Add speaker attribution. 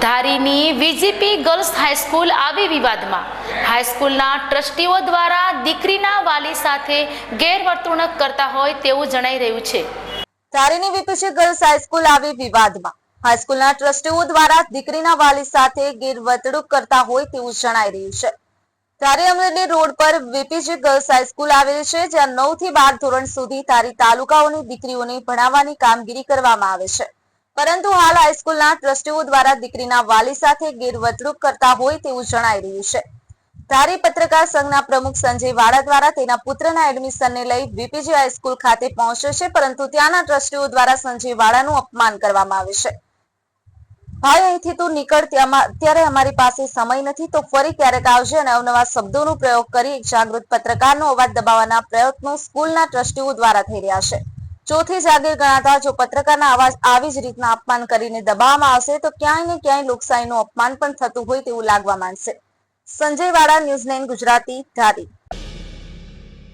Speaker 1: ધારીની વીજીપી girls high school આવી વિવાદમાં હાઈસ્કૂલના ટ્રસ્ટીઓ દ્વારા દીકરીના વાલી સાથે ગેરવર્તણૂક કરતા હોય તેવું જણાઈ રહ્યું છે।
Speaker 2: ધારીની વીપીસી ગર્લ્સ હાઈસ્કૂલ આવી વિવાદમાં હાઈસ્કૂલના ટ્રસ્ટીઓ દ્વારા દીકરીના વાલી સાથે ગેરવર્તણૂક કરતા હોય તેવું જણાઈ રહ્યું છે। ધારી અમરેલી રોડ પર વીપીસી ગર્લ્સ હાઈસ્કૂલ આવેલી છે, જ્યાં 9 થી 12 ધોરણ સુધી ધારી તાલુકાઓની દીકરીઓને ભણાવવાની કામગીરી કરવામાં આવે છે, પરંતુ હાલ હાઈસ્કૂલના ટ્રસ્ટીઓ દ્વારા દીકરીના વાલી સાથે ગેરવર્તણૂક કરતા હોય તેવું જણાઈ રહ્યું છે। ધારી પત્રકાર સંઘના પ્રમુખ સંજય વાળા દ્વારા તેના પુત્રના એડમિશનને લઈ વીપીજી હાઈસ્કૂલ ખાતે પહોંચે છે, પરંતુ ત્યાંના ટ્રસ્ટીઓ દ્વારા સંજય વાળાનું અપમાન કરવામાં આવે છે। ભાઈ અહીંથી તું નીકળ, અત્યારે અમારી પાસે સમય નથી, તો ફરી ક્યારેક આવજે અને અવનવા શબ્દોનો પ્રયોગ કરી એક જાગૃત પત્રકારનો અવાજ દબાવવાના પ્રયત્નો સ્કૂલના ટ્રસ્ટીઓ દ્વારા થઈ રહ્યા છે। ચોથી જાગીર ગણાતા જો પત્રકારના અવાજ આવી જ રીતના અપમાન કરીને દબાવવામાં આવશે તો ક્યાંય ને ક્યાંય લોકશાહીનું અપમાન પણ થતું હોય તેવું લાગવા માંડશે। સંજય વાળા, ન્યૂઝ 9 ગુજરાતી, ધારી।